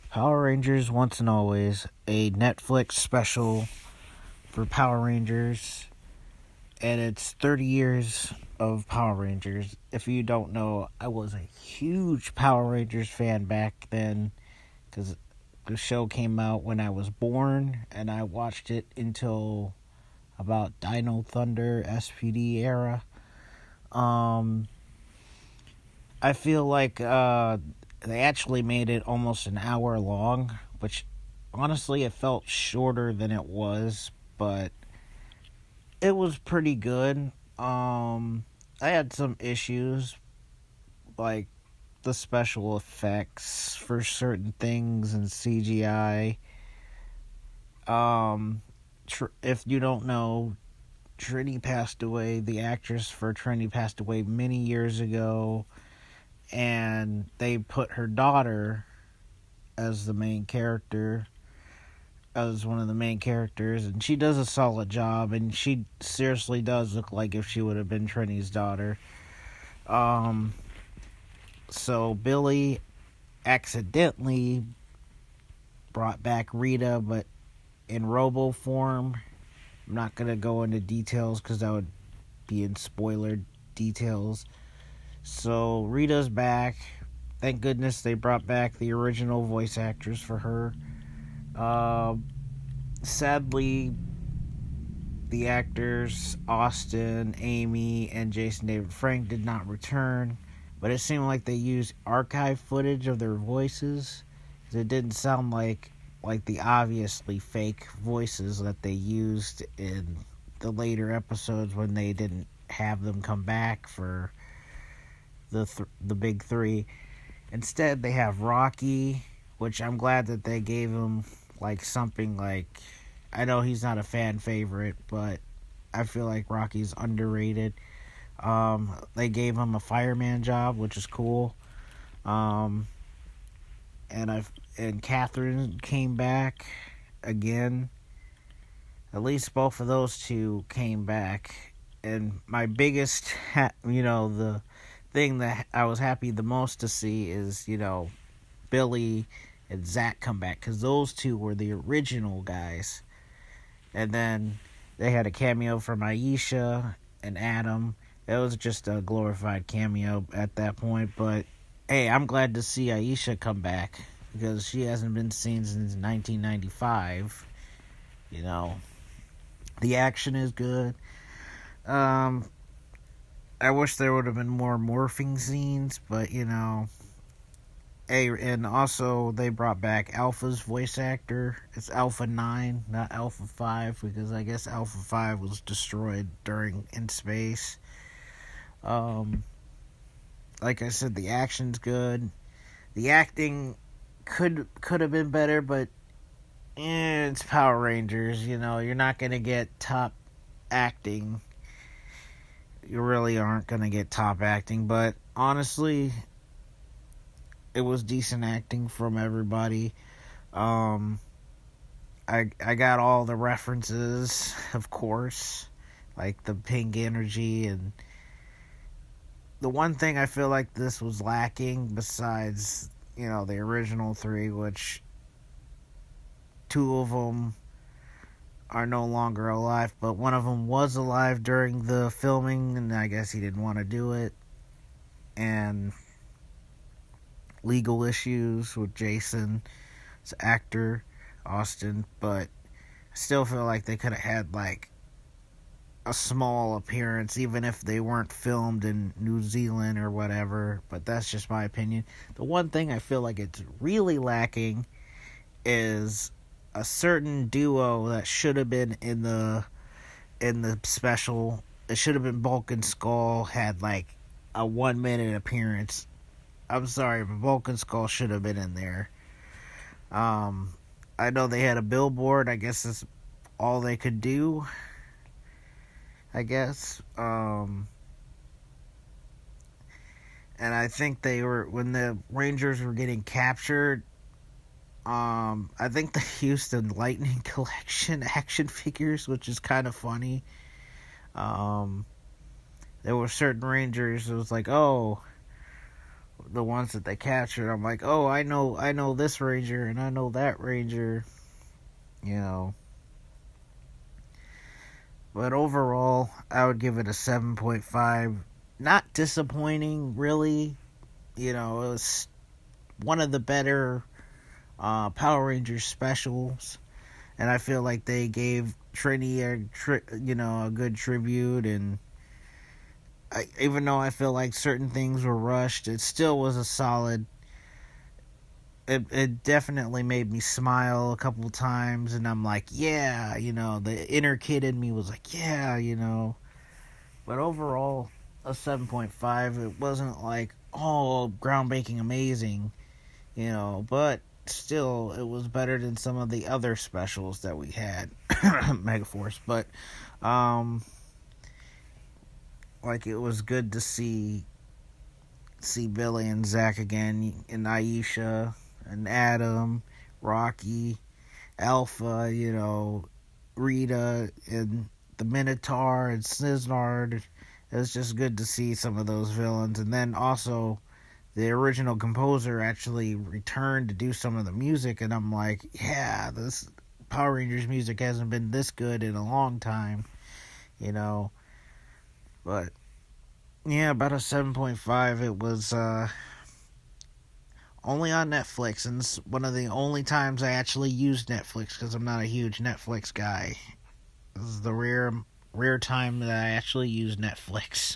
Power Rangers Once and Always, a Netflix special for Power Rangers, and it's 30 years of Power Rangers. If you don't know, I was a huge Power Rangers fan back then because the show came out when I was born, and I watched it until about Dino Thunder SPD era. Um, I feel like they actually made it almost an hour long, which honestly it felt shorter than it was, but it was pretty good. I had some issues like the special effects for certain things and CGI. If you don't know, Trini passed away. The actress for Trini passed away many years ago, and they put her daughter as the main character, as one of the main characters, and she does a solid job, and she seriously does look like if she would have been Trini's daughter. Um, so Billy accidentally brought back Rita, but in Robo form. I'm not gonna go into details because that would be in spoiler details. So Rita's back. Thank goodness they brought back the original voice actors for her. Uh, Sadly, the actors Austin, Amy, and Jason David Frank did not return, but it seemed like they used archive footage of their voices. It didn't sound like the obviously fake voices that they used in the later episodes when they didn't have them come back for the big three. Instead, they have Rocky, which I'm glad that they gave him like something like. I know he's not a fan favorite, but I feel like Rocky's underrated. They gave him a fireman job, which is cool. Um, and Catherine came back again. At least both of those two came back. And my biggest, the thing that I was happy the most to see is, Billy and Zach come back, because those two were the original guys. And then they had a cameo from Aisha and Adam. It was just a glorified cameo at that point. But hey, I'm glad to see Aisha come back because she hasn't been seen since 1995. The action is good. Um, I wish there would have been more morphing scenes, but Hey, and also they brought back Alpha's voice actor. It's Alpha 9, not Alpha 5, because I guess Alpha 5 was destroyed during In Space. Like I said, the action's good. The acting could have been better, but it's Power Rangers. You're not gonna get top acting. You really aren't gonna get top acting, but honestly, it was decent acting from everybody. I got all the references, of course, like the pink energy, and the one thing I feel like this was lacking besides, the original three, which two of them are no longer alive, but one of them was alive during the filming, and I guess he didn't want to do it, and legal issues with Jason's actor, Austin, but I still feel like they could have had like a small appearance, even if they weren't filmed in New Zealand or whatever, but that's just my opinion. The one thing I feel like it's really lacking is a certain duo that should have been in the special. It should have been Bulk and Skull had like a 1 minute appearance. I'm sorry, but Bulk and Skull should have been in there. I know they had a billboard. I guess that's all they could do. I guess. And I think they were, when the Rangers were getting captured, I think they used the Lightning Collection action figures, which is kind of funny. There were certain Rangers, it was like, oh, the ones that they captured. I'm like, oh, I know this ranger and I know that ranger, you know. But overall, I would give it a 7.5. Not disappointing, really. You know, it was one of the better Power Rangers specials, and I feel like they gave Trini a good tribute. And even though I feel like certain things were rushed, it still was a solid. It definitely made me smile a couple of times, and I'm like, yeah, the inner kid in me was like, yeah, But overall, a 7.5. It wasn't like, oh, groundbreaking amazing, but still, it was better than some of the other specials that we had, Megaforce. But, like, it was good to see Billy and Zach again, and Aisha, and Adam, Rocky, Alpha, Rita, and the Minotaur, and Sniznard. It was just good to see some of those villains. And then also, the original composer actually returned to do some of the music, and I'm like, yeah, this Power Rangers music hasn't been this good in a long time, But, yeah, about a 7.5. It was only on Netflix, and it's one of the only times I actually used Netflix because I'm not a huge Netflix guy. This is the rare time that I actually use Netflix.